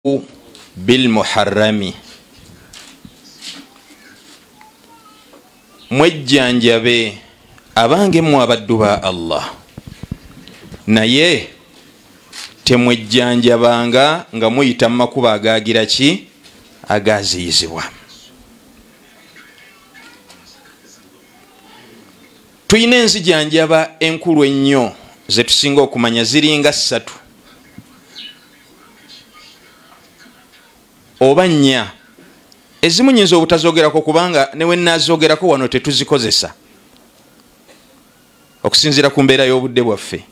بالمحرم mwejjanjabe abange mu abaddu ba Allah naye temwejjanjabanga nga muyita makuba agagira ki agaziyizibwa. Tuyina enzijanjaba enkulu ennyo ze tusinga okumanya ziringa 3 oba 4 ezimu nyinza obutazogerako kubanga newe nazogerako wano tetuzikozesa okusinzira ku mbeera y'obudde bwaffe.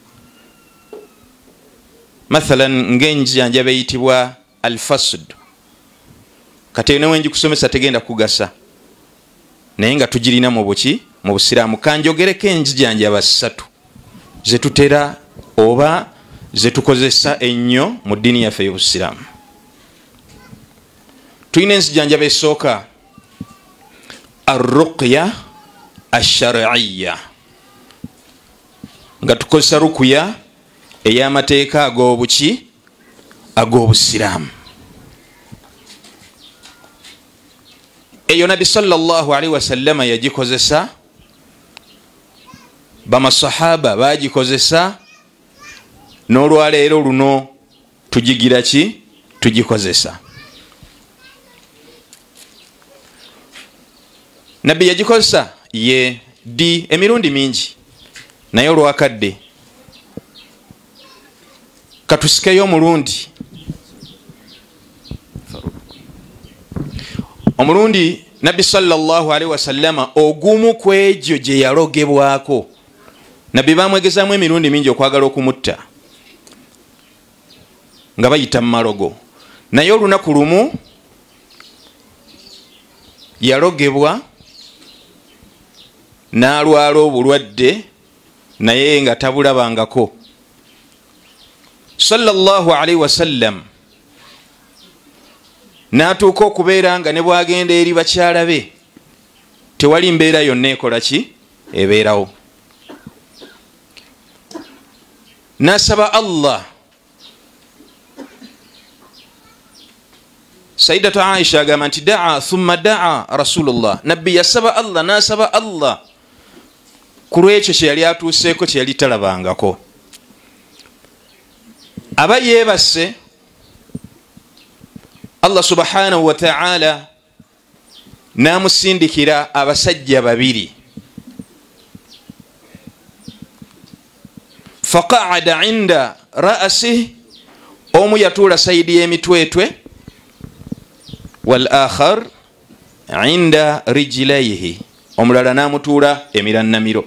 Mathalan ng'enzijanjaba eyitibwa al-fasd, kati newe njikusomesa tegenda kugasa naye nga tugirina mu buki mu busiraamu. Kanjogereko enzijanjaba 3 zetutera oba zetukozesa ennyo mu ddiini yaffe y'obusiraamu. Tuyina enzijanjaba esooka ar-ruqya ash-shar'iyya, nga tukozesa rukuya ey'amateeka ag'obuki ag'obusiraamu. Eyo Nabi sallallahu alaihi wasallama yagikozesa, bamasahaba bagikozesa, n'olwaleero luno tugigira ki tugikozesa. Nabi yagikozesa ye di emirundi mingi naye olwakadde katusikeyo omulundi Nabi sallallahu alaihi wasallama ogumu kwegyo gye yalogebwako. Nabi bamwegezaamu emirundi mingi okwagala okumutta nga bayita mu malogo, naye olunaku lumu yalogebwa n'alwala obulwadde naye nga tabulabangako. Sallallahu alaihi wasallam n'atuuka okubeera nga ne bwagenda eri bakyala be tewali mbeera yonna ekola ki ebeerawo. N'asaba Allah. Sayyidatu Aisha agamba nti daa thumma daa Rasulullah, Nabbi yasaba Allah n'asaba Allah ku lwekyo kye yali atuuseeko kye yali talabangako. Aba yeebase Allah subhanahu wa ta'ala n'amusindikira abasajja 2, faqa'ada inda ra'sihi, omu yatuula sayidi y'emitwetwe, wal akhar inda rijlayhi, omulala n'amutuula emirannamiro.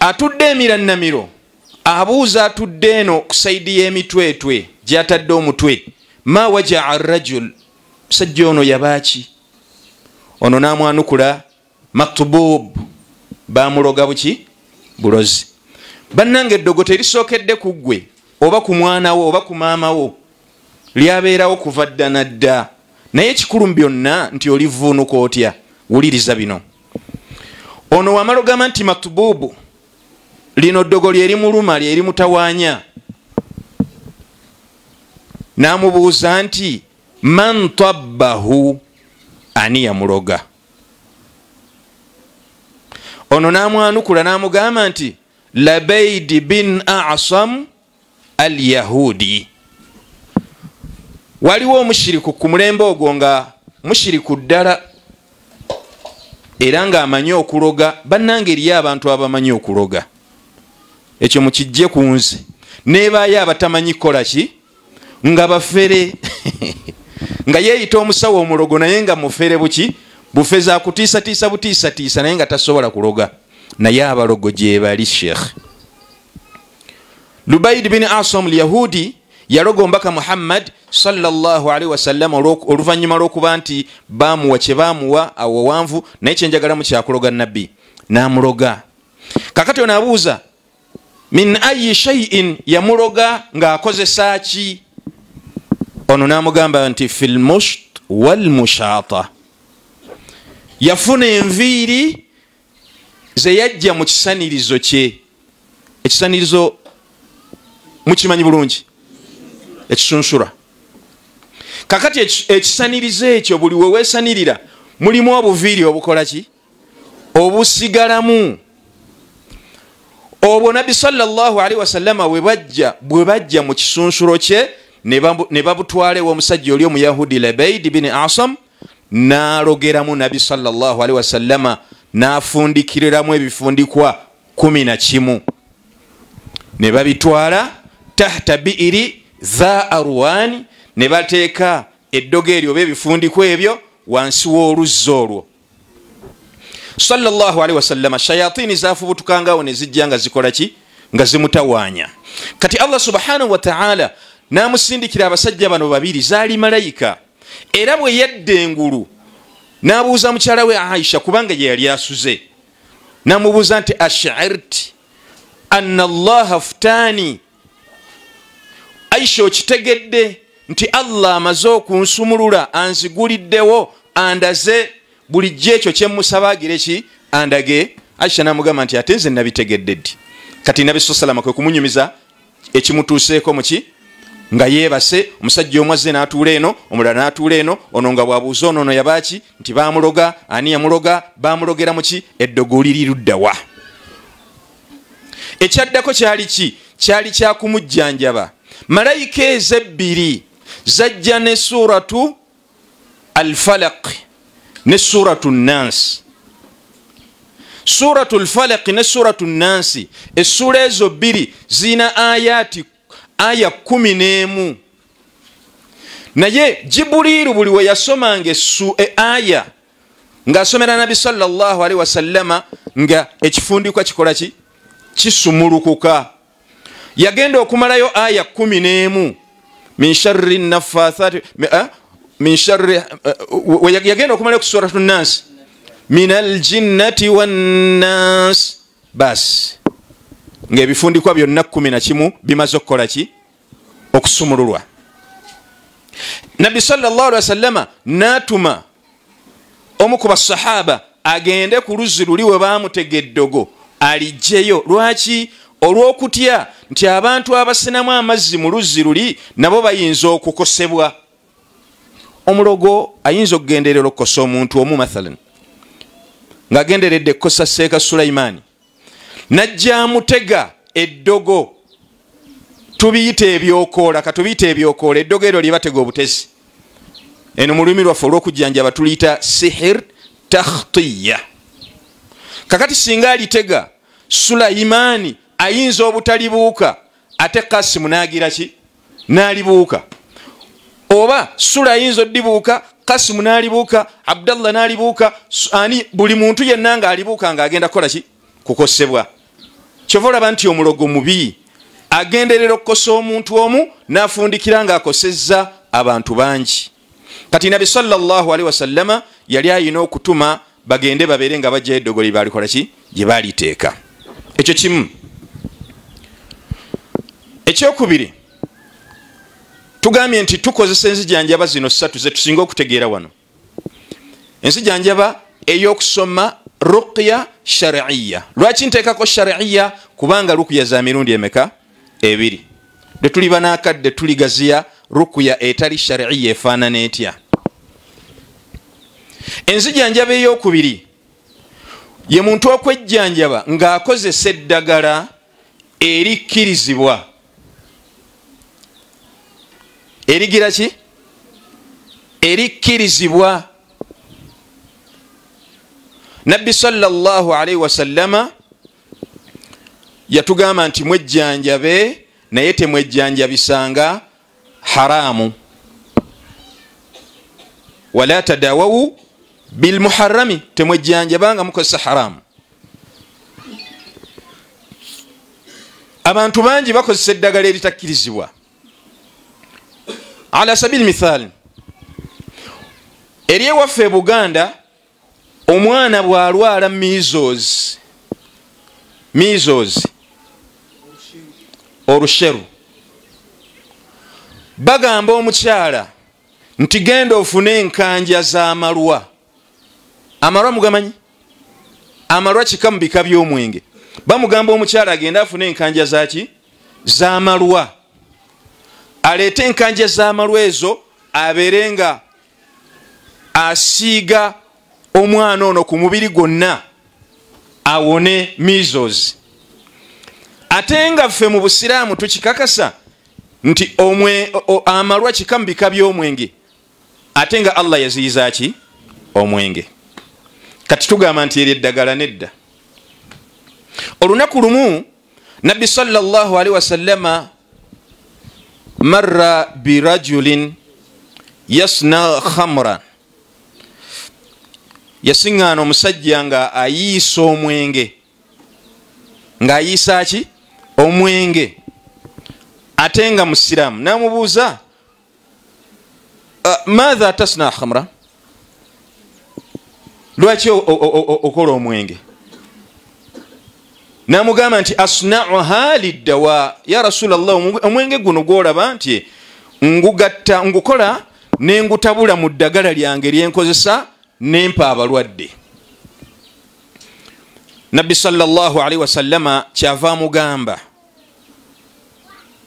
Atudde emirannamiro abuuza atudde eno ku sayidi y'emitwetwe gy'atadde omutwe, ma waja'a ar-rajul, musajja ono yabaaki? Ono n'amwanukula matbub, bamuloga buki bulozi. Bannange eddogo terisookedde ku ggwe oba ku mwana wo oba ku maama wo, lyabeerawo kuva dda nadda, naye ekikulu mu byonna nti olivuunuka otya. Wuliriza bino. Ono wamala gamba nti matbubu, lino ddogo lyeri muluma lyeri mutawaanya, n'amubuuza nti man tabbahu, ani yamuloga? Ono n'amwanukula n'amugamba nti Labaid bin A'sam al-Yahudi. Waliwo omushiriku ku mulembe ogwo nga mushiriku ddala era nga amanyi okuloga. Bannange eriyo abantu abamanyi okuloga, ekyo mukijje ku nze. Nebaayo abatamanyi kola ki nga bafere nga yeeyita omusawo omulogo naye nga mufere buki bufeza kutiisatiisa butiisatiisa naye nga tasobola kuloga. Naye abalogo gye bali. Sheikh Lubaid bin Asam al-Yahudi yaloga ombaka Muhammad sallallahu alaihi wasallam oluvannyuma lw'okuba nti bamuwa kye bamuwa awo wanvu, naye kyenjagala mu kyakuloga Nabbi n'amuloga. Kakati ono abuuza min ayi shay'in, yamuloga ng'akozesa ki? Ono n'amugamba nti fil musht wal mushata, yafuna enviiri ze yajja mu kisanirizo kye. Ekisanirizo mukimanyi bulungi, ekisunsura kakati ekisanirizo ekyo buli we weesanirira mulimu obuviiri obukola ki obusigalamu. Obwo nabbi sallallahu alaihi wasallama bwe bajja mu kisunsulo kye ne babutwala omusajja oli omuyahudi Labaid bin Asam n'alogeramu nabbi sallallahu alaihi wasallama n'afundikiriramu ebifundikwa 11 ne babitwala tahta bi'iri za arwani ne bateeka eddogo eryo oba ebifundikwa ebyo wansi w'oluzzi olwo. Sallallahu alaihi wasallama shayatini zafubutukangawo ne zijja nga zikola ki nga zimutawaanya. Kati Allah subhanahu wa ta'ala n'amusindikira abasajja bano babiri zaali malayika, era bwe yadda engulu n'abuuza mukyala we Aisha kubanga ye yali asuze, n'amubuuza nti ash'arti anna Allah aftani, Aisha okitegedde nti Allah amaze okunsumulula anziguliddewo andaze bulijjo ekyo kyemusabagire ki andage. Aisha n'amugamba nti ate nze nabitegedde ddi. Kati Nabi sallallahu kwe kumunyumiza ekimutuuseeko muki nga yeebase, omusajja omu azze n'atuula eno, omulala n'atuula eno, ono nga bwabuuza ono yabaaki nti baamuloga, ani yamuloga, baamulogera muki eddogo liri luddawa. Ekyaddako kyali ki? Kyali kyakumujjanjaba. Malayika ezebbiri zajja ne suratu al-Falaq ne suratu Nas. Suratu al-Falaq ne suratu Nas, essura ezo bbiri zina aya 11. Naye Jibuliru buli we yasomanga aya ng'asomera Nabi sallallahu alaihi wasallama nga ekifundikwa kikola ki kisumulukuka. Yagenda okumalayo aya 11 min sharri naffathati min sharri yagenda okumalayo ku suratu Nas min aljinnati wannas, bas ng'ebifundikwa byonna 11 bimaze okukola ki okusumululwa. Nabbi sallallahu alaihi wasallama n'atuma omu ku basahaba agende ku luzzi luli we baamutega eddogo alijjeyo. Lwaki? Olw'okutya nti abantu abasenamu amazzi mu luzzi luli nabo bayinza okukosebwa. Omulogo ayinza okugenderera okukosa omuntu omu, mathalan ng'agenderedde ekkosa Seeka Sulaimaani, najja amutega eddogo, tubiyita ebyokoola, katubiyita ebyokoola, eddogo eryo libatega obutezi. Eno mu lulimi lwaffe olw'okujjanjaba tuliyita sihir takhtiya. Kakati singa alitega Sulaimaani ayinza obutalibuuka, ate Kasimu n'agira ki n'alibuuka, oba Sula ayinza oddibuuka, Kasimu n'alibuuka, Abdallah n'alibuuka, ani buli muntu yenna ng'alibuuka ng'agenda kukola ki kukosebwa. Kyova olaba nti omulogo mubi agenderera okukosa omuntu omu n'afundikira ng'akosezza abantu bangi. Kati Nabi sallallahu alaihi wasallama yali ayina okutuma bagende babeere nga bajja eddogo lye balikola ki gye baliteeka. Ekyo kimu. Ekyokubiri, tugambye nti tukozesa enzijanjaba zino 3 ze tusinga okutegeera wano. Enzijanjaba ey'okusoma ruqya shar'iyya. Lwaki nteekako shar'iyya? Kubanga ruqya za mirundi emeka? 2. Bwe tuli banaakadde tuligaziya ruqya etali shar'iyya efaanana etya? Enzijanjaba ey'okubiri ye muntu okwejjanjaba ng'akozesa eddagala erikkirizibwa. Erigira ki? Erikkirizibwa. Nabbi sallallahu alaihi wasallama yatugamba nti mwejjanjabe naye temwejjanjabisanga haramu. Wala tadawawu bilmuharrami, temwejjanjabanga mukozesa haramu. Abantu bangi bakozesa eddagala eritakkirizibwa. Ala sabili mithal, eri ewaffe Buganda omwana bw'alwala measles orusheru, bagamba omukyala nti genda ofune enkanja z'amalwa. Amalwa mugamanyi? Amalwa kika mu bika by'omwenge. Bamugamba omukyala agenda afune enkanja zaki? Z'amalwa. Aleete enkanja z'amalwa ezo aberenga asiiga omwana ono ku mubiri gwonna awone measles. Ate nga ffe mu Busiraamu tukikakasa nti amalwa kika mu bika by'omwenge, ate nga Allah yaziyiza ki omwenge. Kati tugamba nti eryo eddagala nedda. Olunaku lumu Nabbi sallallahu alaihi wasallama marra birajulin yasna khamran, yasiŋŋaana omusajja nga ayiisa omwenge, ng'ayiisa ki omwenge, ate nga musiraamu. Namubuuza, maatha tasna khamra, lwaki okola omwenge? Namugamba nti asna'uha liddawa, ya Rasulallah, omwenge guno gwolaba nti ngugatta, ngukola nengutabula mu ddagala lyange lyenkozesa nempa abalwadde. Nabbi sallallahu alaihi wasallama kyava mugamba,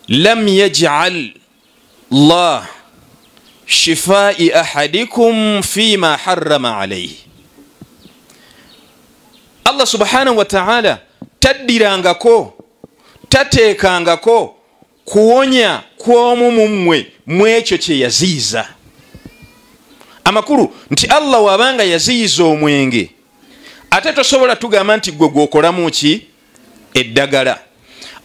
lam yaj'al Allah shifai ahadikum fima harrama alayhi. Allah subhanahu wa ta'ala taddirangako, tateekangako kuwonya kw'omu mummwe mwekyo kye yaziiza. Amakulu nti Allah wabanga yaziiza omwenge, ate tosobola tugamba nti gwe gwokolamu ki eddagala.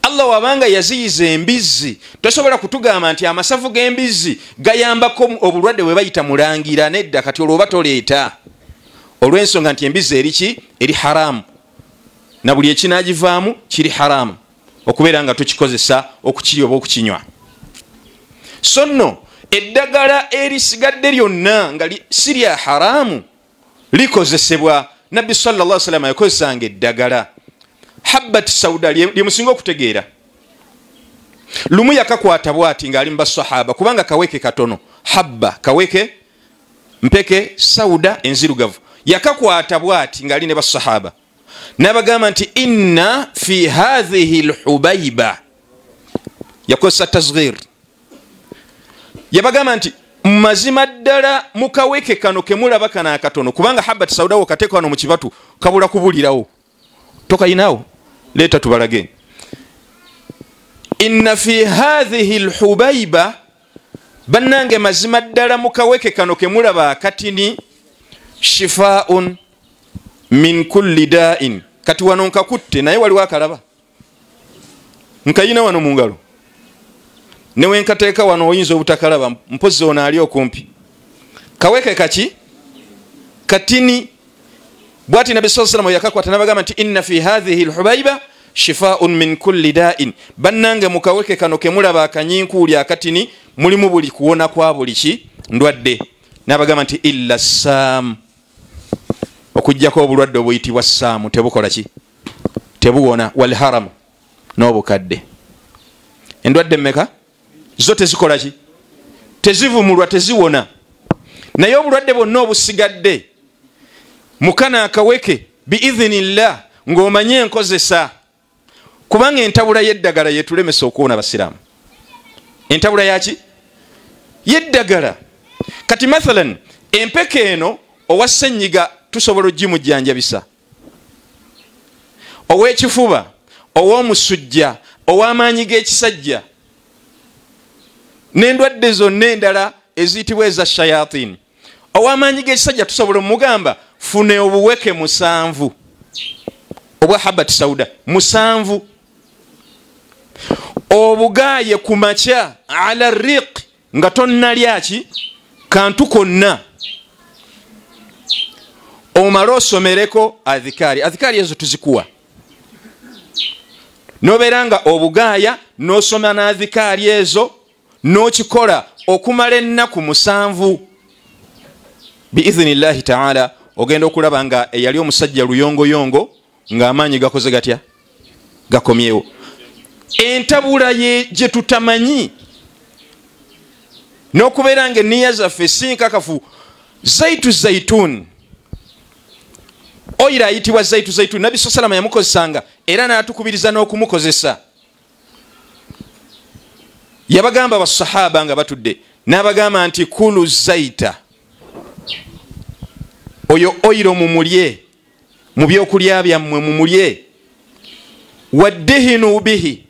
Allah wabanga yaziiza embizzi, tosobola kutugamba nti amasavu g'embizzi gayambako obulwadde bwe bayita mulangira. Nedda, kati olwo oba toleeta, olw'ensonga nti embizzi eri ki eri haramu, na buli ekinagivaamu kiri haramu okubeera nga tukikozesa okukirya oba okukinywa. So nno eddagala erisigadde lyonna nga si lya haramu likozesebwa. Nabbi sallallahu alaihi wasallam yakozesanga eddagala habbat sauda lyemusinga okutegeera. Lumu yakakwata bwati ng'ali mu basahaba, kubanga kaweke katono, habba kaweke, mpeke sauda enzirugavu, yakakwata bwati ng'ali ne basahaba, nabagamba nti inna fi hadhihi alhubayba, yakozesa tasghir, yabagamba nti mazima ddala mukaweke kano kemulaba kana akatono, kubanga habbat sauda wo kateeka wano mu kibatu kabula kubulirawo, tokayinawo, leeta tubalage. Inna fi hadhihi alhubayba, bannange mazima ddala mukaweke kano kemulaba akatini, shifaun min kulli da'in. Kati wano nkakutte naye waliwo akalaba, nkayina wano mu ngalo, newe nkateeka wano oyinza obutakalaba, mpozi ono ali okumpi. Kaweke kaki katini. Bwati Nabbi sallallahu alaihi wasallam yakakwata nabagamba nti inna fi hadhihi alhubayba shifaun min kulli da'in, bannange mukaweke kano kemulaba akanyinkuuli akatini mulimu buli kuwona kwa buli ki ndwadde. Nabagamba nti illa sam, okujjako obulwadde obuyitibwa saamu tebukola ki tebuwona, wal haram n'obukadde. Endwadde mmeka zo tezikola ki tezivumulwa, teziwona, naye obulwadde bwonna obusigadde mukana akaweke biidhinillah ng'omanye enkozesa. Kubanga entabula y'eddagala yetulemesa okuwona basiraamu, entabula yaki y'eddagala. Kati mathalan empeke eno owa ssenyiga tusobola ogimujjanjabisa, ow'ekifuba, ow'omusujja, ow'amaanyi g'ekisajja, n'endwadde zonna endala eziyitibwa eza shayatin. Ow'amaanyi g'ekisajja tusobola omugamba fune obuweke 7 obwa habbat sauda 7, obugaaye ku makya ala riq nga tonnalyaki kantu konna, omala osomereko adhikari. Adhikari ezo tuzikuwa, nobeera nga obugaaya n'osoma n'adhikari ezo n'okikola okumala ennaku 7, biidhinillahi ta'ala ogenda okulaba nga eyali omusajja luyongoyongo ng'amaanyi gakoze gatya gakomyewo. Entabula gye tutamanyi n'okubeera nga enniya zaffe si nkakafu. Zaitu zaitun, oyira ayitibwa zaitu zaitun, Nabbi sallallahu alaihi wasallam yamukozesanga era n'atukubiriza n'okumukozesa. Yabagamba basahaba nga batudde, n'abagamba nti kulu zaita, oyo oyiro mumulye, mu byokulya byammwe mumulye, waddihinu bihi,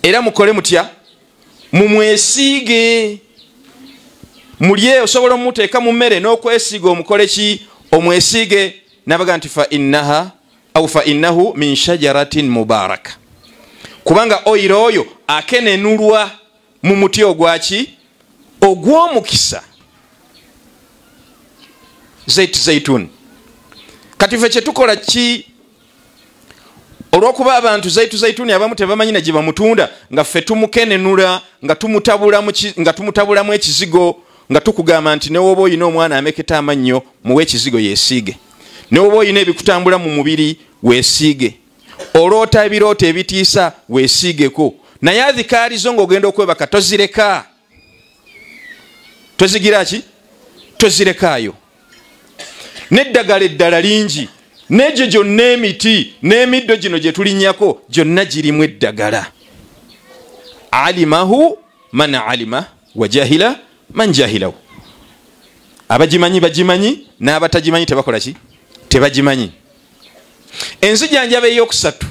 era mukole mutya, mumwesiige, mulye. Osobola omuteeka mu mmere n'okwesiiga omukole ki, omwesiige. N'abagamba nti fa innahu min shajaratin mubaraka, kubanga oyiro oyo akenenulwa mu muti ogwaki, ogw'omukisa, zaitun. Kati ffe kyetukola ki, olwokuba abantu zaituni abamu tebamanyi gye bamutunda, nga ffe tumukenenula nga tumutabulamu ekizigo, nga tukugamba nti newoba oyina omwana ameketa amannyo muwe ekizigo yesiige, newoba oyina ebikutambula mu mubiri weesiige, oloota ebirooto ebitiisa weesiigeko, naye azikaalizo ng'ogenda okwebaka tozireka, tozigira ki, tozirekaayo. N'eddagala eddala lingi, n'egyo gyonna emiti n'emiddo gino gye tulinnyako gyonna girimu eddagala. Alimahu man alima wa jahila man jahilahu, abagimanyi bagimanyi, n'abatagimanyi tebakola ki, tebagimanyi. Enzijanjaba eyokusatu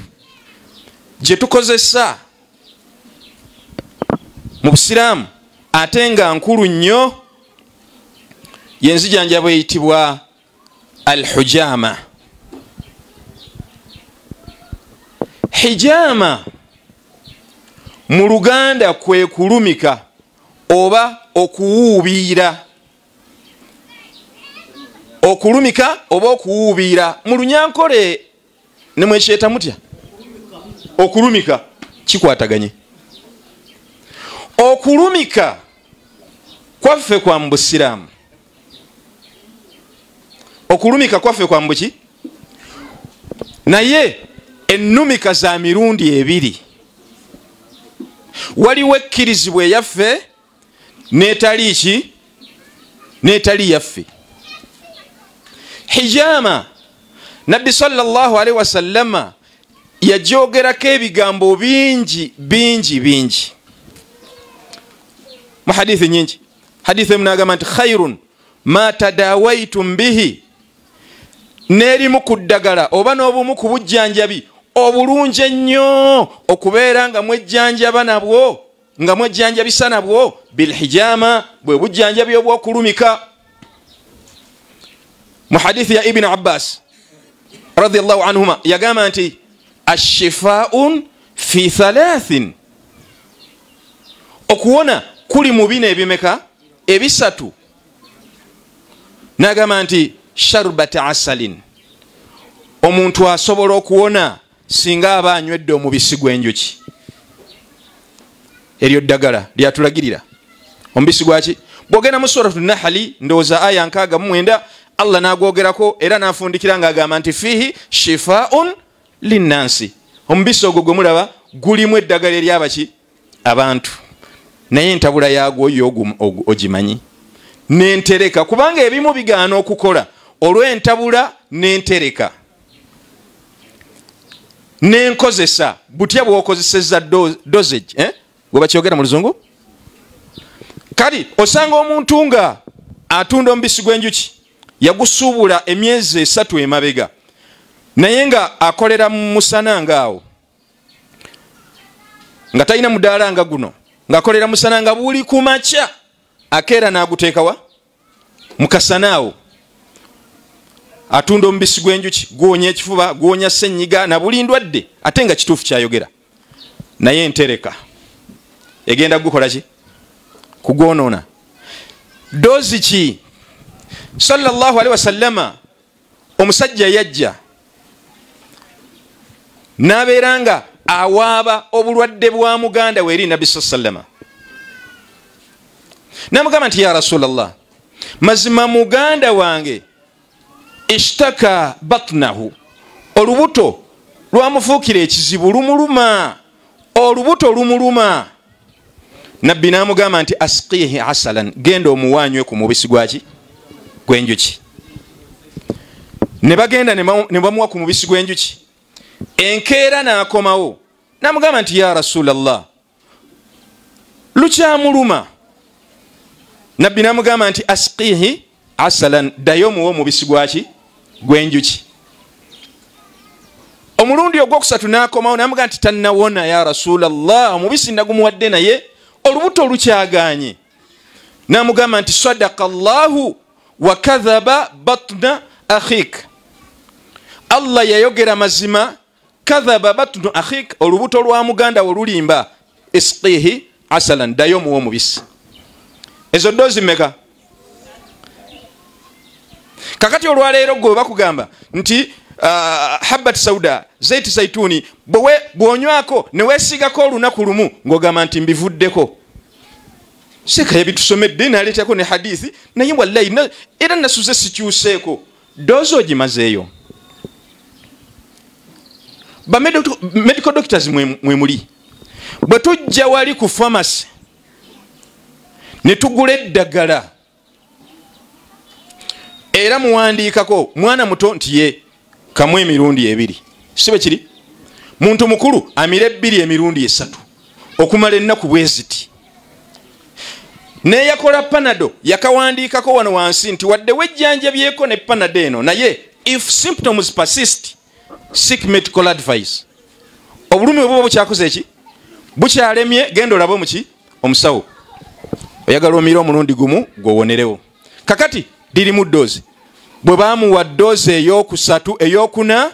gye tukozesa mu Busiraamu ate nga nkulu nnyo yenzijanjaba eyitibwa alhujama. Hijama mu Luganda kwe kulumika oba okuwuubira, okulumika oba okuwuubira. Mu Lunyankole ne mwekyeta mutya? Okulumika kikwataganye. Okulumika kwaffe kwa mu Busiraamu, okulumika kwaffe kwa mbuki, naye ennumika za mirundi ebiri. Waliwo ekkirizibwa eyaffe n'etali ki, n'etali yaffe. Hijama Nabbi sallallahu alaihi wasallama yagyogerako ebigambo bingi bingi bingi mu hadithi nyingi. Hadithi emu n'agamba nti khairun ma tadawaitum bihi, n'erimu ku ddagala oba n'obumu ku bujjanjabi obulungi ennyo okubeera nga mwejjanjaba nabwo, nga mwejjanjabisa nabwo, bilhijama, bwe bujjanjabi obw'okulumika. Mu hadithi ya Ibn Abbas radiyallahu anhuma yagamba nti ashifaun fi thalathin, okuwona kuli mu bino ebimeka, ebisatu. N'agamba nti sharbati asalin, omuntu asobola okuwona singa aba anywedde omubisi gw'enjuki. Eryo ddagala lyatulagirira omubisi gwaki. Bwogenda mu suratu Nahali ndowooza aya 69 Allah n'agwogerako era n'afundikira ng'agamba nti fihi shifaun linnansi, omubisi ogwo gwe mulaba gulimu eddagala eryabaki, abantu. Naye entabula yaagwo yo ogimanyi, n'entereka, kubanga ebimu bigaana okukola olw'entabula n'entereka n'enkozesa. Butya bw'okozeseza dosage, gwe bakyogera mu Luzungu. Kali osanga omuntu nga atunda omubisi gw'enjuki yagusuubula emyezi 3 emabega, naye nga akolera mu musana ngaawo, nga talina mudaala nga guno, ng'akolera musana nga buli ku makya akeera n'aguteekawa mu kasanaawo. Atunda omubisi gw'enjuki gwonya ekifuba, gwonya ssenyiga na buli ndwadde, ate nga kituufu kyayogera. Naye entereka egenda kugukola ki? Kugwonoona. Dozi ki? Sallallahu alaihi wasallama omusajja yajja n'abeera nga awaaba obulwadde bwa muganda we eri Nabbi sallama. N'amugamba nti ya Rasulallah, mazima muganda wange ishtaka batnahu, olubuto lwamufuukira ekizibu, lumuluma, olubuto lumuluma. Nabbi n'amugamba nti asqihi asalan, genda omuwanywe ku mubisi gwaki, gw'enjuki. Ne bagenda ne bamuwa ku mubisi gw'enjuki. Enkeera n'akomawo n'amugamba nti ya Rasulallah, lukyamuluma, nabbi namugamba nti asqihi asalan, ddayo muwe omubisi gwaki gwenjuki. Omulundi ogwokusatu nakomawo namugamba nti tannawona ya rasulallah, omubisi nagumuwadde naye olubuto lukyaganye. Namugamba nti sadaqa Allahu wa kadhaba batna akhik, Allah yayogera mazima, kadhaba batnu akhik, olubuto lwa muganda wo lulimba. Isqihi asalan, ddayo muwe omubisi. Ezo dozi meka? Kakati olwaleero gwe bakugamba nti habat sauda, zaiti zaituni, bwonywako newesigako olunaku lumu ng'ogamba nti mbivuddeko. Seka yabitusomedde naleetako ne hadithi naye wallahi era nasuze sikyuseeko. Dozi ogimazeeyo. Ba medical doctors mwemuli. Bwe tujja wali ku pharmacy ne tugula eddagala era muwandiikako mwana muto nti ye kamu emirundi 2, sibe kiri? Muntu mukulu amire 2 emirundi 3 okumala ennaku bweziti. Neyakola panado yakawandiikako wano wansi nti wadde wejjanjabyeko ne panado eno naye if symptoms persist seek medical advice. Obulumi obwo bukyakoze eki? Bukyalemye, genda olabe muki omusawo. Oyagala omira omulundi gumu gwowonerewo. Kakati dirimu dozi. Bwe bamuwa dozi eyokusatu eyokuna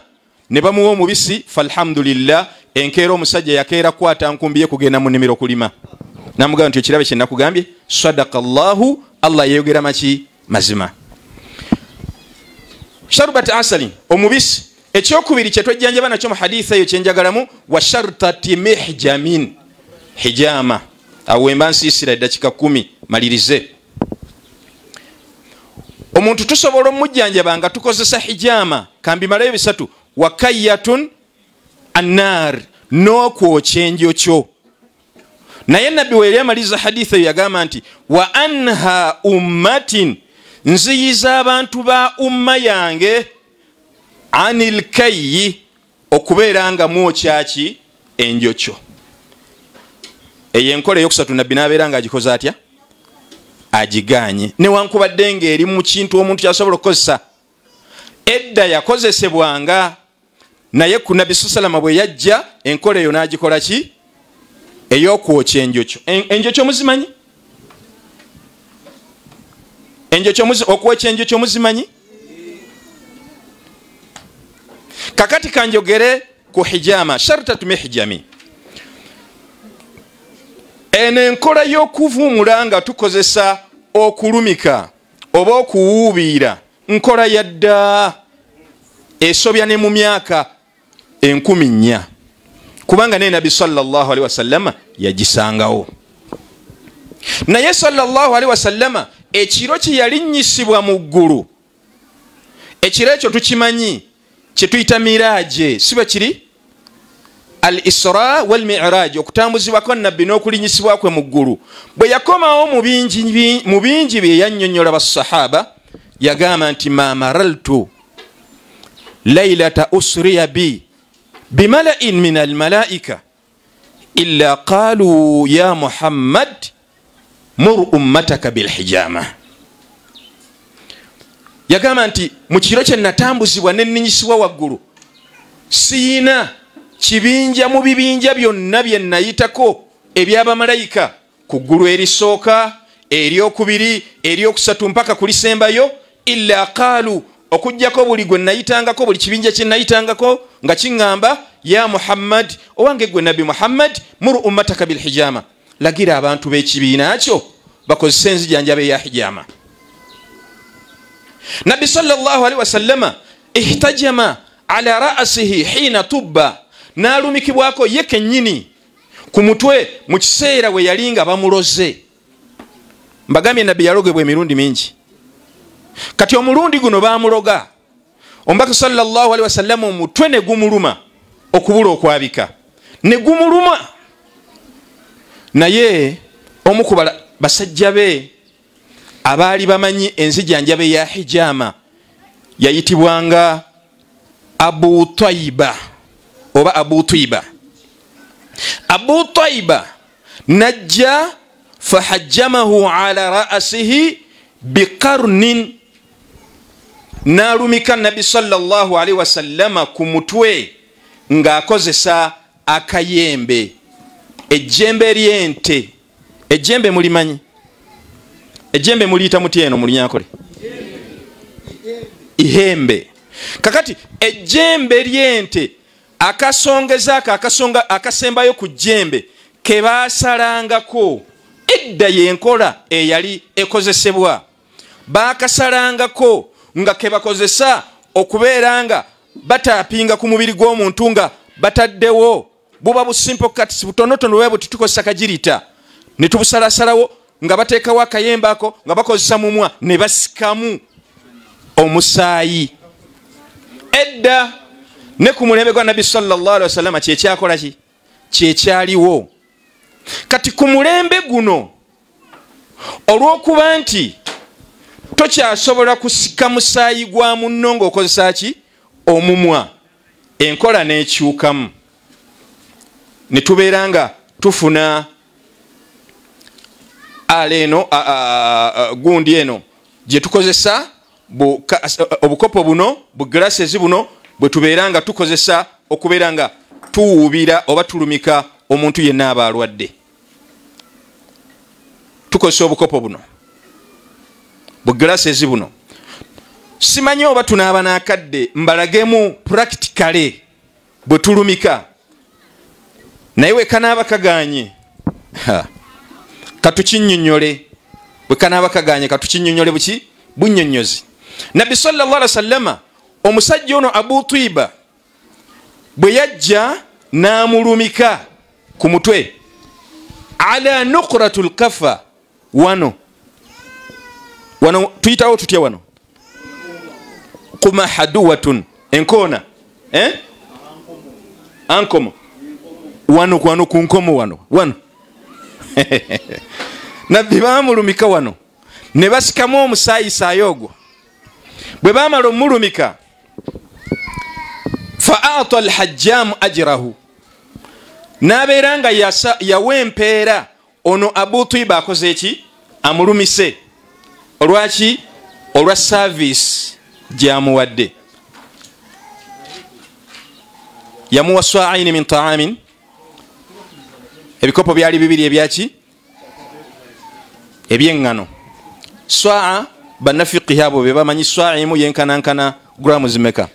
ne bamuwa omubisi, falhamdulillah, enkeera omusajja yakeera kwata nkumbiye kugenda mu nnimiro kulima. Namugamba nti ekirabe kye nakugambye, sadaqa Allahu, Allah yayogera maki mazima. Sharbat asalin, omubisi ekyokubiri kye twejjanjaba nakyo mu hadisi eyo kyenjagalamu, wa shartati mihjamin, hijama. Awo emba nsiisira eddakiika 10 malirize. Omuntu tusobola omujjanjaba nga tukozesa hijama, kambimalayo 3, wa kayyatun annar, n'okwokya enjokyo. Naye nabbi we amaliza hadisi eyo yagamba nti wa anha ummatin, nziyiza abantu ba umma yange, anil kayyi, okubeera nga mwokyaki enjokyo. Eyo enkola eyokusatu nabbi n'abeera nga agikoze atya? Agiganye. Newankubadde ng'eri mu kintu omuntu kyasobola okukozesa. Edda yakozesebwanga, naye ku nabbi salama bwe yajja enkola eyo n'agikola ki? Ey'okwokya enjokyo. Enjokyo muzimanyi? Okwokya enjokyo muzimanyi? Kakati kanjogere ku hijama, shartatu mihjami. Eno enkola y'okuvumula nga tukozesa okulumika oba okuwuubira, nkola yadda esobya ne mu myaka 1000, kubanga ne Nabi sallallahu alaihi wasallam yagisangawo. Naye sallallahu alaihi wasallam ekiro kye yalinnyisibwa mu ggulu, ekiro ekyo tukimanyi kye tuyita miraaje, sibe kiri? Al-Isra wal Mi'raj, okutambuzibwako nabbi n'okulinyisibwa kwe mu ggulu. Bwe yakomawo mu bingi bye yannyonnyola basahaba, yagamba nti ma maraltu laylata usriya bi bimala'in min al-malaika illa qalu ya Muhammad mur ummataka bil hijama. Yagamba nti mu kiro kye natambuzibwa ne nninyisibwa waggulu, siina kibinja mu bibinja byonna bye nayitako eby'abamalayika, ku ggulu erisooka, eryokubiri, eryokusatu mpaka kulisembayo, illa qaalu, okujjako buli gwe nayitangako, buli kibinja kye nayitangako nga kiŋŋamba ya Muhammad, owange gwe Nabi Muhammad, muru ummataka bil hijama, lagira abantu b'ekibiina kyo bakozesa enzijanjaba eya hijama. Nabi sallallahu alaihi wasallama ihtajama ala ra'sihi hina tubba, n'alumikibwako ye kennyini ku mutwe mu kiseera we yali nga bamuloze. Mbagambye nabbi yalogebwa emirundi mingi. Kati omulundi guno baamuloga, omubaka sallallahu alaihi wasallam omutwe ne gumuluma okubula okwabika, ne gumuluma. Naye omu ku basajja be abaali bamanyi enzijanjabe ya hijama yayitibwanga Abu Taiba oba Abu Taiba. Abu Taiba najja fahajjamahu ala ra'sihi biqarnin, nalumika nabi sallallahu alaihi wasallama ku mutwe ng'akozesa akayembe, ejjembe ly'ente. Ejjembe mulimanyi? Ejjembe muliyita muti eno mulunyankole? Ihembe. Kakati ejjembe ly'ente akasongeza akasembayo ku jjembe ke baasalangako edda y'enkola eyali ekozesebwa, baakasalangako nga ke bakozesa okubeera nga bataapinga ku mubiri gw'omuntu nga bataddewo buba busimple cuts butonotono bwe buti tukozesa kagirita ne tubusalasalawo nga bateekawo akayembe ako nga bakozesa mumwa ne basikamu omusaayi. Edda ne ku mulembe gwa Nabbi sallallahu alaihi wasallam kyekyakola ki? Kyekyaliwo. Kati ku mulembe guno olw'okuba nti tokyasobola kusika musaayi gwa munno ng'okozesa ki? Omumwa, enkola n'ekyukamu, ne tubeera nga tufuna aleeno gundi eno gye tukozesa obukopo buno buglasses buno bwe tubeera nga tukozesa okubeera nga tuwuubira oba tulumika omuntu yenna aba alwadde. Tukozesa obukopo buno buglasses buno. Simanyi oba tunaaba n'akadde mbalagemu practically bwe tulumika, naye we kanaaba kaganye katukinnyonnyole, bwe kanaaba kaganye katukinnyonnyole buki? Bunnyonnyozi. Nabbi sallallahu alaihi wasallama omusajja ono Abu Twiba bwe yajja n'amulumika ku mutwe ala nuqratul kafa, wano tuyitawo tutya wano? Kuma haduwatun, enkoona, ankomo, wano ku nkomo wano Nabbi baamulumika wano ne basikamu omusaayisaayi ogwo. Bwe baamala omulumika fa ata alhajjamu ajrahu, n'abeera nga yawa empeera ono Abu Twiba akoze eki? Amulumise. Olwaki? Olwa service gyamuwadde. Yamuwa swa'aini min ta'amin, ebikopo byali bibiri ebyaki? Ebyengano. Swa'a banafiqi abo be bamanyi swa'imu yenkanankana grams meka.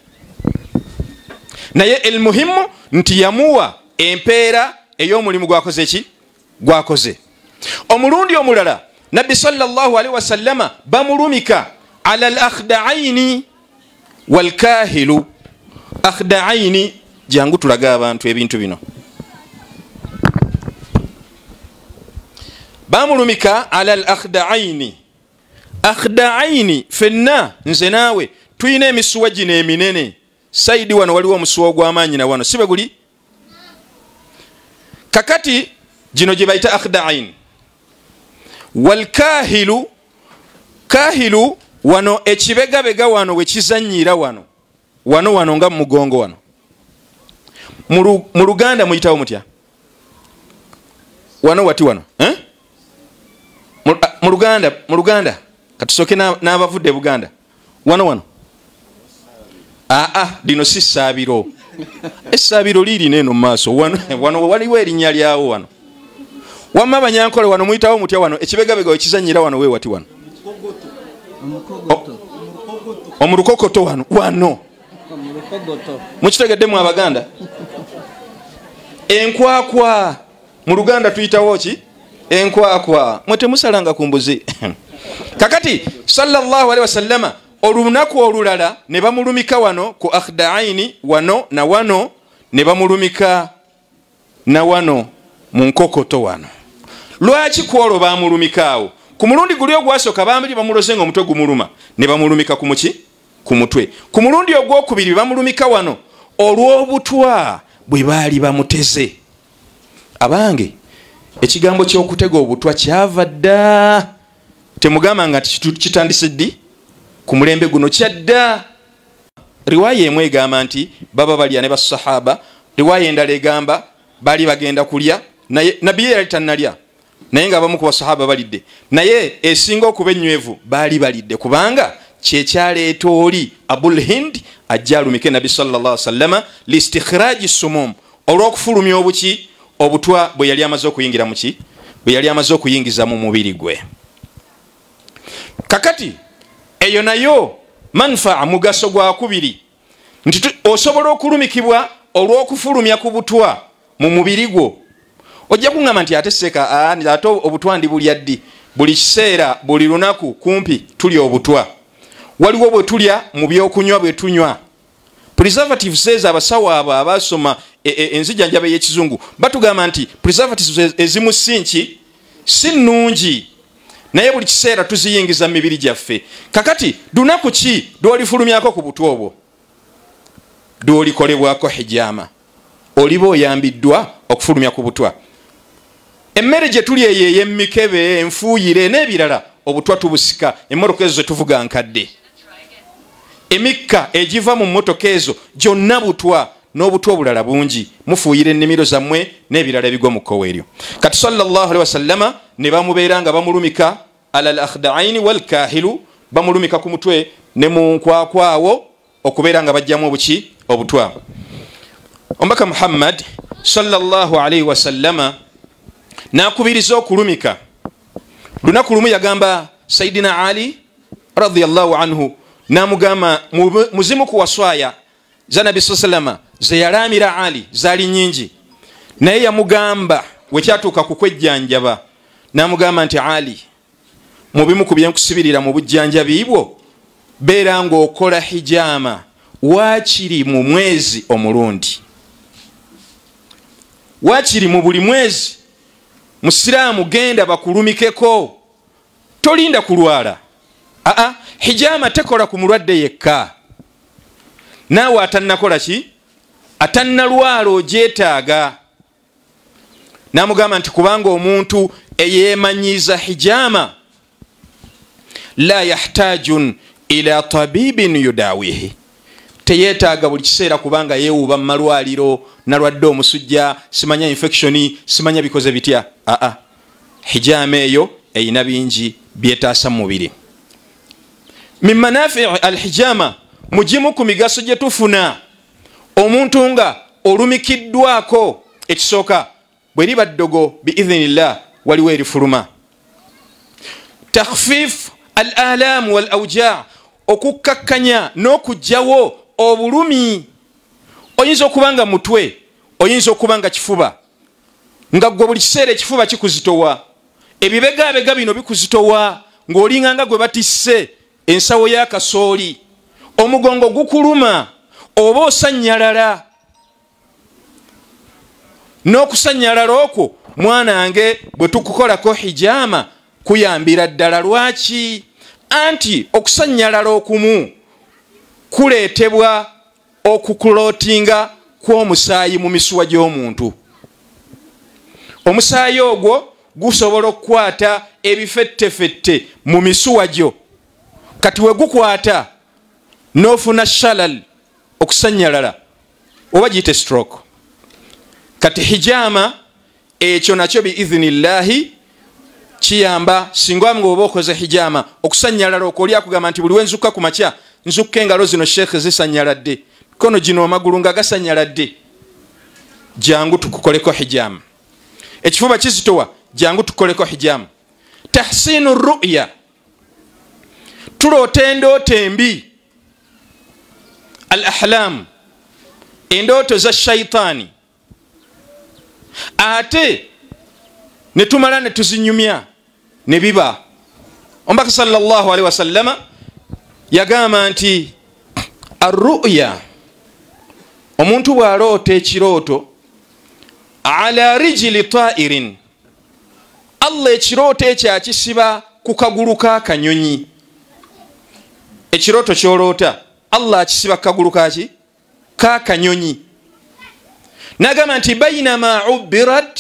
Naye elmuhimu nti yamuwa empeera ey'omulimu gwakoze eki? Gwakoze. Omulundi omulala Nabbi sallallahu alaihi wasallama bamulumika ala al-akhda'aini wal-kahilu. Akhda'aini, jangu tulaga abantu ebintu bino. Bamulumika ala al-akhda'aini. Akhda'aini fenna nze naawe tuyina emisuwa gino eminene. Saidi wano waliwo omusuwa ogw'amaanyi na wano sibe guli. Kakati gino gye bayita akhda'aini. Wal-kahilu, kahilu wano ekibegabega wano we kizannyira wano nga mugongo wano. Mu Luganda muyitawo mutya? Wano wati wano, mu Luganda katusoke n'abavudde Buganda. Wano lino si ssaabiro. Essaabiro liri neno maaso wano waliwo erinnya lyawo wano. Wamma Abanyankole wano muyitawo mutya wano ekibegabega we kizannyira wano we wati wano? Omurukokoto wano. Mukitegedde mu Abaganda? Enkwakwa mu Luganda tuyitawo ki? Enkwakwa. Mwe temusalanga ku mbuzi. Kakati sallallahu alaihi wasallama olunaku olulala ne bamulumika wano ku akhda'aini, wano na wano ne bamulumika na wano mu nkokoto wano. Lwaki kwolwo bamulumikaawo? Ku mulundi guli ogwasooka bambi bamuloze nga omutwe gumuluma ne bamulumika ku muki? Ku mutwe. Ku mulundi ogwokubiri bamulumika wano olw'obutwa bwe baali bamuteze. Abange, ekigambo ky'okutega obutwa kyava dda. Temugamba nga kitandise ddi? Ku mulembe guno kyadda. Riwaya emu egamba nti baba balya ne basahaba. Riwaya endala egamba bali bagenda kulya naye Nabbi yali tannalya. naye nga abamu ku basahaba balidde, naye esinga okuba ennywevu baali balidde, kubanga kyekyaleeta oli Abul Hind ajja alumike Nabi sallallahu alaihi wasallama listikhraji sumum, olw'okufulumya obuki obutwa bwe yali amaze okuyingira muki, bwe yali amaze okuyingiza mu mubiri gwe. Kakati eyo nayo manfaa, mugaso gwa kubiri, nti osobola okulumikibwa olw'okufulumya ku butwa mu mubiri gwo. Ojja kuŋŋamba nti ate seka ate obutwa ndi bulya ddi? Buli kiseera, buli lunaku kumpi tulya obutwa. Waliwo bwe tulya mu byokunywa bwe tunywa. Preservatives ezo abasawo abo abasoma enzijanjaba y'ekizungu batugamba nti preservatives ezimu sinki si nnungi, naye buli kiseera tuziyingiza mu mibiri gyaffe. Kakati lunaku ki lw'olifulumyako ku butwa obwo? Lw'olikolebwako hijama, oliba oyambiddwa okufulumya ku butwa. Emmere gye tuli eyo ey'emmikebe, enfuuyire n'ebirala, obutwa tubusika. Emmotoka ezo ze tuvuga nkadde, emikka egiva mu mmotoka ezo gyonna butwa, n'obutwa obulala bungi. Mufuuyira ennimiro zammwe n'ebirala ebigwa mu kkowe eryo. Kati sallallahu alaihi wasallama ne bamubeera nga bamulumika alal akhda'aini wal kahilu, bamulumika ku mutwe ne mu nkwakwawo, okubeera nga bajjamu obuki obutwa. Omubaka Muhammad sallallahu alaihi wasallama nakubiriza okulumika. Lunaku lumu yagamba Sayyidina Ali radhiyallahu anhu, namugamba muzimu ku waswaya za Nabi sallallahu ze yalamira Ali zali nyingi, naye yamugamba wekyatuuka ku kwejjanjaba, namugamba nti Ali, mu bimu ku byenkusibirira mu bujjanjabi bwo beera ng'okola hijama waakiri mu mwezi omulundi, waakiri mu buli mwezi. Musiraamu genda bakulumikeko, tolinda kulwala. Hijama tekola ku mulwadde yekka, naawe atannakola ki, atannalwala ogyetaaga. Namugamba nti kubanga omuntu eyeemanyiza hijama la yahtajun ila tabibin yudawihi, teyeetaaga buli kiseera kubanga yeewuuba mu malwaliro, nalwadde omusujja, simanya infection, simanya bikoze bitya. Hijama eyo eyina bingi byetaasa mu mubiri. Min manafi' alhijama, mugimu ku migaso gye tufuna omuntu nga olumikiddwako. Ekisooka, bwe liba ddogo biidhinillah waliwo erifuluma. Takhfif al-alam wal awja', okukkakkanya n'okugjawo obulumi. Oyinza okubanga mutwe, oyinza okubanga kifuba, nga gwe buli kiseera ekifuba kikuzitowa, ebibegabega bino bikuzitowa, ng'olinganga gwe batisse ensawo y'akasooli, omugongo gukuluma, oba osanyalala. N'okusanyalala okwo mwanange bwe tukukolako hijama kuyambira ddala. Lwaki? Anti okusanyalala okumu kuleetebwa okukulootinga kw'omusaayi mu misuwa gy'omuntu. Omusaayi ogwo gusobola okukwata ebifettefette mu misuwa gyo. Kati we gukwata n'ofuna shalal, okusanyalala, oba giyite stroke. Kati hijama ekyo nakyo biidhinillahi kiyamba. Singa ng'oba okoze hijama, okusanyalala okoli akugamba nti buli wenzukka ku makya nzukka engalo zino sheekhe zisanyaladde, kono gino amagulu nga gasanyaladde, jangu tukukoleko hijama. Ekifuba kizitowa, jangu tukoleko hijama. Tahsinu ru'ya, tuloota endooto embi. Al ahlam, endooto za shaitani, ate ne tumala ne tuzinyumya ne biba. Omubaka sallallahu alaihi wasallama yagamba nti arru'ya, omuntu bw'aloota ekirooto ala rijili ta'irin, Allah ekirooto ekyo akisiba ku kagulu k'akanyonyi. Ekirooto ky'oloota Allah akisiba ku kagulu kaki k'akanyonyi. Nagamba nti bainama ubbirat,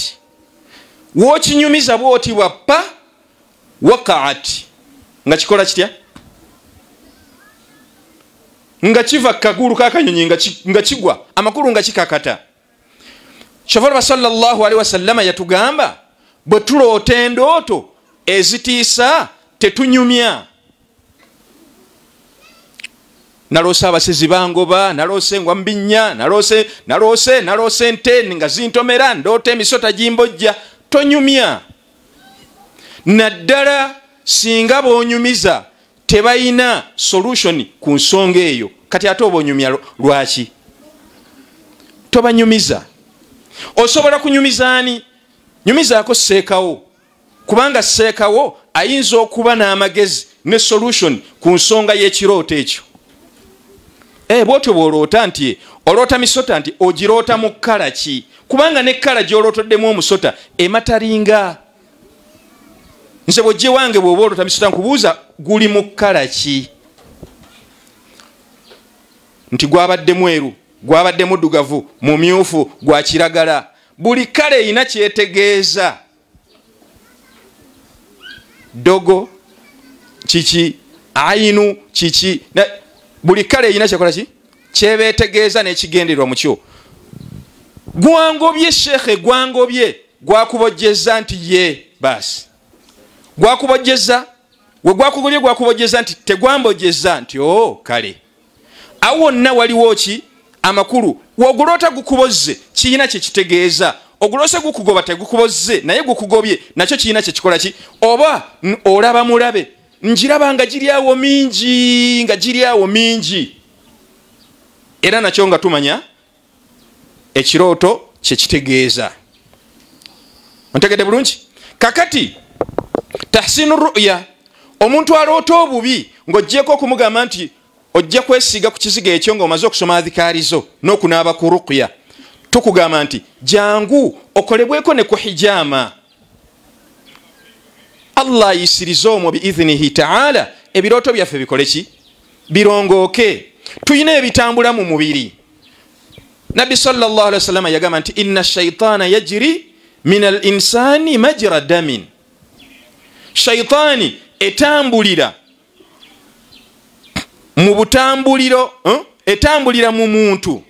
wookinyumiza bwoti bwappa, waqa'at, nga kikola kitya, nga kiva kagulu k'akanyonyi nga kigwa, amakulu nga kikakata. Shofar sallallahu alaihi wasallama yatugamba bwe tuloota endooto ezitiisa tetunyumya. Naloose abasezi bangoba, naloose ngwa mbinnya, naloose nte nga zintomera, ndoota emisota gimbojja. Tonyumya. Naddala singa boonyumiza tebayina solution ku nsonga eyo, kati ate oba onyumya lwaki? Tobanyumiza. Osobola kunyumiza ani? Nyumizaako seekawo, kubanga seekawo ayinza okuba n'amagezi ne solution ku nsonga y'ekirooto ekyo. Bwotyo bw'oloota nti oloota misota nti ogiroota mu kkala ki? Kubanga ne kkala gy'olootoddemu omusota ematalinga. Nze bw'ojje wange bw'oba oloota misota nkubuuza guli mu kkala ki? Nti gwabadde mweru, gwabadde muddugavu, mumyufu, gwa kiragala. Buli kkala erina kyetegeeza. Dogo kiki, ayinu kiki, buli kkala erina kyekola ki? Kyebeetegeeza n'ekigendererwa mu kyo. Gwangobye shekhe, gwangobye, gwakubojjeza nti ye baasi. Gwakubojjeza, we gwakugobye gwakubojjeza nti tegwambojjeza nti kale. Awo wonna waliwo ki? Amakulu. Woguloota gukubozze kiyina kye kitegeeza. Oguloose gukugoba tegukubozze naye gukugobye nakyo kiyina kye kikola ki? Oba olaba mulabe njiraba nga giri awo mingi, era nakyo nga tumanya ekirooto kye kitegeeza. Ontegedde bulungi? Kakati tahsinu ru'ya, omuntu aloota obubi ng'oggyeko okumugamba nti ojja kwesiiga ku kiziga ekyo ng'omaze okusoma adhikaarizo n'okunaaba ku ruqya, tukugamba nti jangu okolebweko ne ku hijaama. Allah ayisiriza omwo biidhinihi ta'ala ebirooto byaffe bikole ki? Birongooke. Tuyina ebitambula mu mubiri. Nabbi sallallahu alaihi wasallam yagamba nti inna shaytaana yajri min al insani majra damin. Shaytaani etambulira mu butambuliro, etambulira mu muntu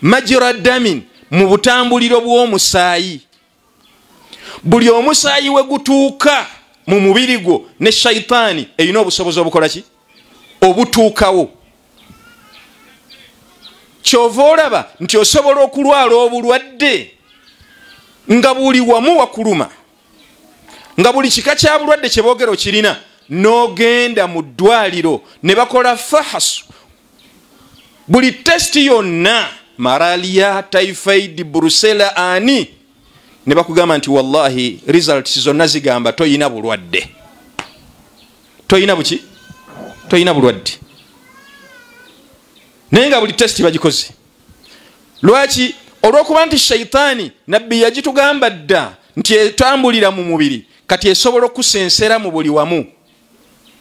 majra damin, mu butambuliro bw'omusaayi. Buli omusaayi we gutuuka mu mubiri gwo ne shaytaani erina obusobozi obukola ki? Obutuukawo. Kyova olaba nti osobola okulwala obulwadde nga buli wamu wakuluma, nga buli kika kya bulwadde kye boogera okirina, n'ogenda mu ddwaliro ne bakola fahasu buli testi yonna, malaria, typhoid, brucella ani, ne bakugamba nti wallahi results zonna zigamba toyina bulwadde. Toyina buki? Toyina bulwadde. Naye nga buli testi bagikoze. Lwaki? Olw'okuba nti shaytaani nabbi yagitugamba dda nti etambulira mu mubiri, kati esobola okusensera mu buli wamu,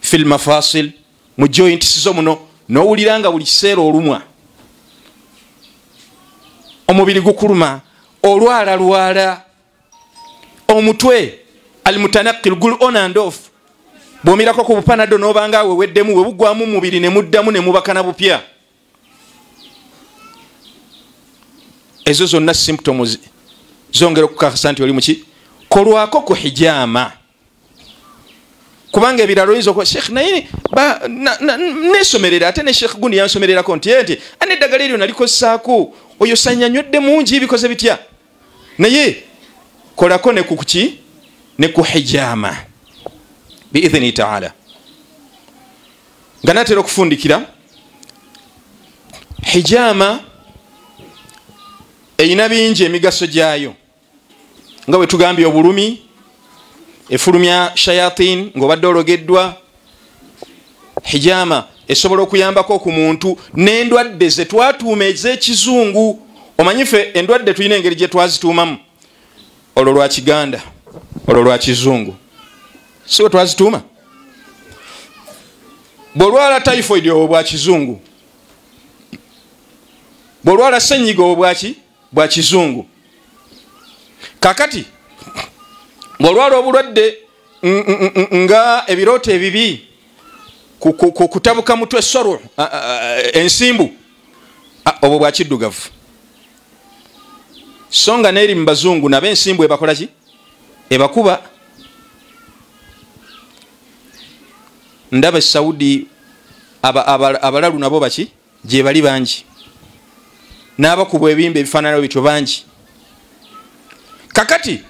fil mafasil, mu joints zo muno, n'owulira nga buli kiseera olumwa, omubiri gukuluma, olwala, omutwe almutanaqil, gul on and off, bw'omirako ku bupanado n'obanga weweddemu we bugwamu mu mubiri ne muddamu ne mubakana bupya. Ezo zonna symptoms zongera okukakasa nti oli muki? Kolwako ku hijaama. Kubanga ebiralo oyinza okuba sheikh naye nesomerera, ate ne sheikh gundi yansomererako nti ane eddagala eryo nalikosaako, oyo sanyanyodde mungi bikoze bitya. Naye kolako ne kuki? Ne ku hijaama biidhini ta'ala. Nga natera okufundikira hijaama eyina bingi emigaso gyayo, nga bwe tugambye obulumi, efulumya shayatin ng'obadde ologeddwa. Hijaama esobola okuyambako ku muntu n'endwadde ze twatuuma ez'ekizungu. Omanyife endwadde tulina engeri gye twazituumamu, olwo lwa Kiganda, olwo lwa Kizungu, si we twazituuma. Bw'olwala typhoid obwo bwa Kizungu, bw'olwala ssenyiga obwo bwaki? Bwa Kizungu. Kakati bw'olwala obulwadde nga ebirooto ebibi, kutabuka mutwe, soru, ensimbu, obwo bwa kiddugavu. So nga n'eri mu bazungu nabo ensimbu ebakola ki? ebakuba. Ndaba Saudi abalalu nabo baki gye bali bangi, n'abakuba ebimba ebifaananayo bityo bangi. Kakati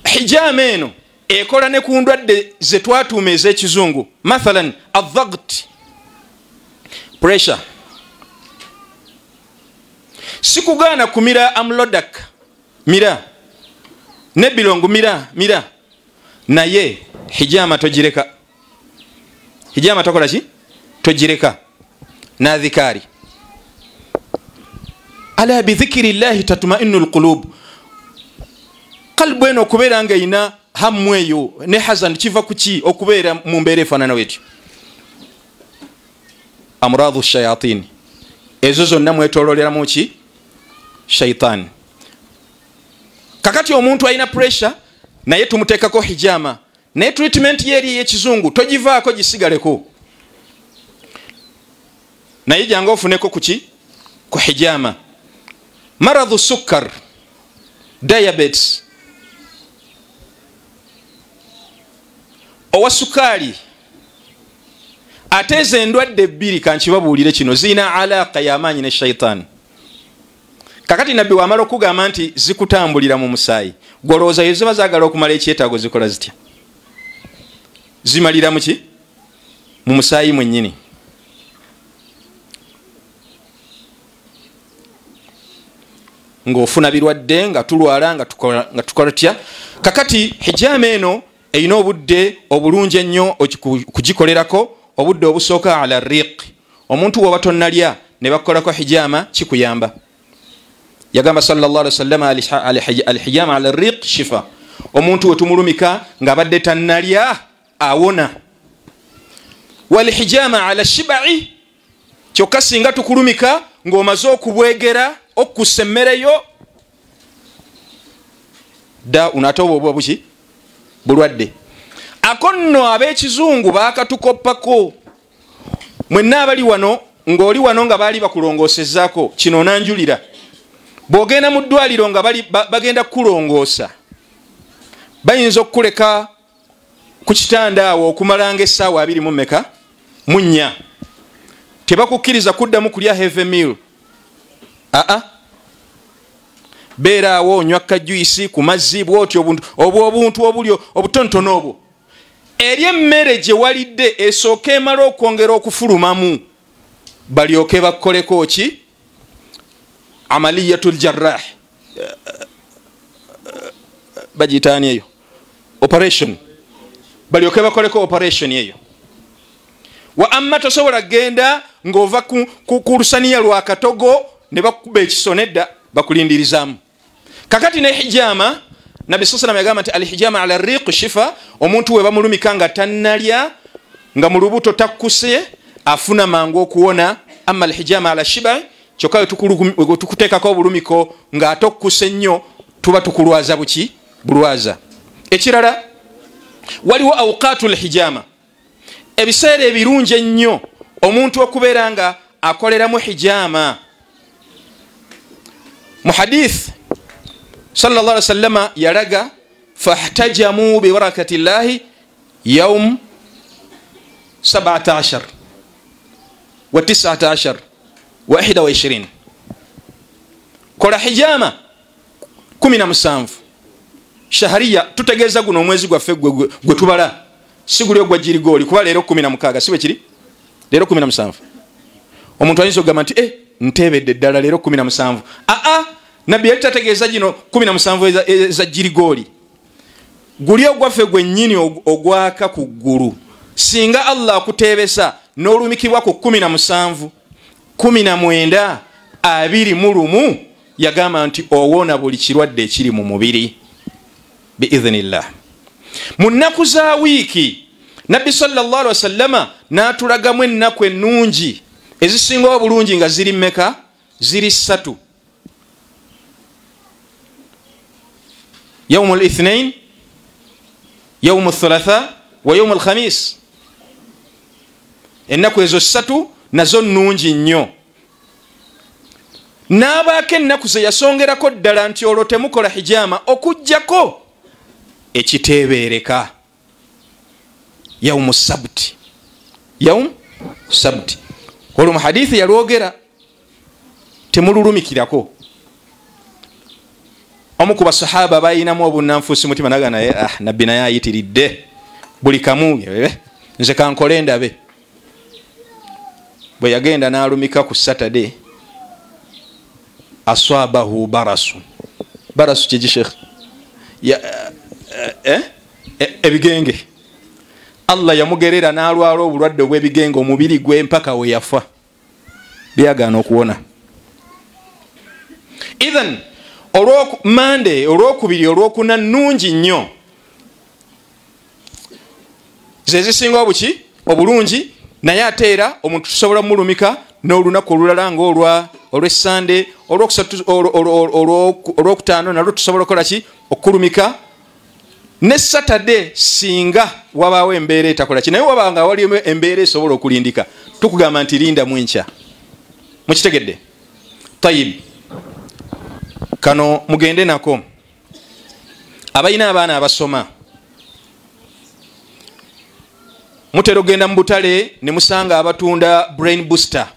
hijama eno ekola ne ku ndwadde ze twatuuma ez'ekizungu, mathalan adhaght, pressure. Sikugaana kumira amlodak mira ne bilongo mira naye hijama togireka. Hijama tokola ki? Togireka. Na dhikari. Ala bi dhikri llahi tatma'innu alqulub. Qalbu eno okubeera nga ina hammu eyo ne hazan kiva kuki okubeera mu mbeera efaanana wetyo. Amradu shayatin, ezo zonna mwetoololeramu ki? Shaitan. Kakati omuntu alina pressure naye tumuteekako hijama, naye treatment yeri ey'ekizungu togivaako gisigaleko, naye jangu ofuneko kuki? Ku hijama. Maradhu sukkar, diabetes, owa sukaali, ate ezo endwadde ebbiri kankibabuulire kino zirina alaaka y'amaanyi ne shaitan. Kakati nabbi wamala okugamba nti zikutambulira mu musaayi, golowooza yo ziba zaagala okumala ekyetaago zikola zitya? Zimalira muki? Mu musaayi mwennyini. Ng'ofuna birwadde, nga tulwala, nga tukola tya. Kakati hijama eno erina obudde obulungi ennyo kugikolerako, obudde obusooka ala riq. Omuntu bw'oba tonnalya ne bakolako hijama kikuyamba. Yagamba sallallahu alaihi wasallam alhijama ala riq shifa. Omuntu we tumulumika ng'abadde tannalya awona. Walhijama ala shibai, kyokka singa tukulumika ng'omaze okubwegera okussa emmereyo, da unatoba obwa buki? Bulwadde. Ako nno ab'ekizungu baakatukoppako. Mwenna abali wano ng'oli wano nga baali bakulongoosezzaako kino nanjulira. Bw'ogenda mu ddwaliro nga bagenda kukulongoosa, bayinza okukuleka ku kitanda awo okumalanga essaawa 24. Tebakukkiriza kuddamu kulya heavy meal. Beera awo onywa kajuyisi ku mazzi bw'otyo obuntu obulyo obutontono obwo. Eri emmere gye walidde esooka emala okwongera okufulumamu, balyoke bakkoleko ki? Amaliyatul jarrah. Bagitaani eyo? Operation. Balyoke bakoleko operation eyo. Wa amma tosobola genda ng'ova ku lusaniya lwa katogo ne bakuba ekisonedda bakulindirizamu. Kakati ne hijama, Nabi sallallahu alayhi wasallam yagamba nti alhijama ala riq shifa. Omuntu we bamulumika nga tannalya, nga mu lubuto takkuse, afuna mangu okuwona. Amma alhijama ala shiba, kyokka we tukuteekako obulumiko nga tokkuse nnyo, tuba tukulwaza buki? Bulwaza. Ekirala, waliwo awqatul hijama, ebiseera ebirungi ennyo omuntu okubeera nga akoleramu hijama. Mu hadith sallallahu alaihi wasallam yalaga fahtajamu bi barakati llahi yawm 17 wa 19 wa 21. Kola hijama 17 shahariya. Tutegeeza guno omwezi gwaffe gwe tubala, siguli ogwa jirigoli, kuba leero 16 sibe kiri? Leero 17. Omuntu ayinza okugamba nti ntebedde ddala leero 17. Nabbi yali tategeeza gino 17 eza jirigoli. Guli ogwaffe gwennyini ogwaka ku ggulu. Singa Allah akuteebesa n'olumikibwa ku 17, 19, 21, yagamba nti owona buli kirwadde ekiri mu mubiri biidhnillah. Mu nnaku za wiiki Nabbi sallallahu alaihi wasallama n'atulagamu ennaku ennungi ezisinga obulungi nga ziri mmeka? Ziri 3. يوم الاثنين، يوم الثلاثاء، ويوم الخميس. ennaku ezo 3 nazo nnungi nnyo. N'abaako ennaku ze yasongerako ddala nti olwo temukola hijama okujjako ekitebereka yaumu sabti yaumu sabti olwo mu hadithi yalwogera temululumikirako omu ku basahaba bayinamu obunanfuusi mutima naga naye nabbi naye ayitiridde buli kamu nze kankole ndabe bwe yagenda n'alumika ku Saturday aswabahu barasu kiki sheikh ebigenge Allah yamugerera n'alwala obulwadde obw'ebigenge omubiri gwe mpaka we yafa byagaana okuwona. Idhan Monday olwokubiri olwokuna nnungi nnyo ze zisinga obuki obulungi naye ate era omuntu tusobola mulumika n'olunaku olulala olw'Essande olwokutaano nalwo tusobola okukola ki okulumika ne Saturday singa wabaawo embeera etakola ki naye wabanga walimu embeera esobola okulindika tukugamba nti linda mwenkya mukitegedde tayib kano mugende nako abalina abaana abasoma mutera ogenda mu butale ne musanga abatunda brain booster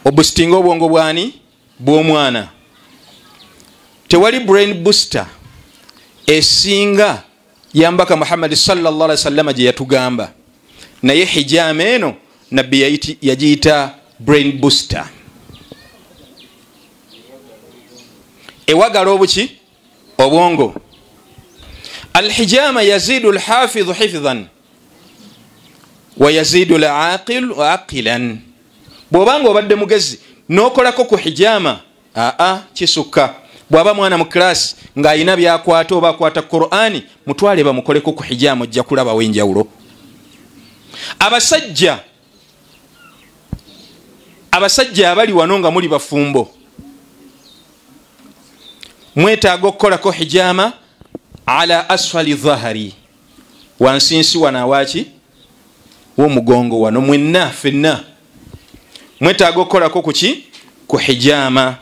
obustinga obwongo bwani bw'omwana tewali brain booster esinga yambaka Muhammad sallallahu alaihi wasallam gye yatugamba naye hijama eno nabbi yagiyita brain booster ewagala obuki obwongo. Alhijama yazidu alhafidhu hifdhan wa yazidu alaqil aqilan. Bwobanga obadde mugezi nokolako ku hijama kisukka. Bwaba mwana mu class nga ayina byakwata oba akwata Qur'ani mutwale bamukoleko ku hijama ojja kulaba wenjawulo. Abasajja abali wano nga muli bafumbo mwetaaga okukolako hijama ala asfali dhahari wansinsi wana waki w'omugongo wano mwenna fenna mwetaaga okukolako kuki ku hijama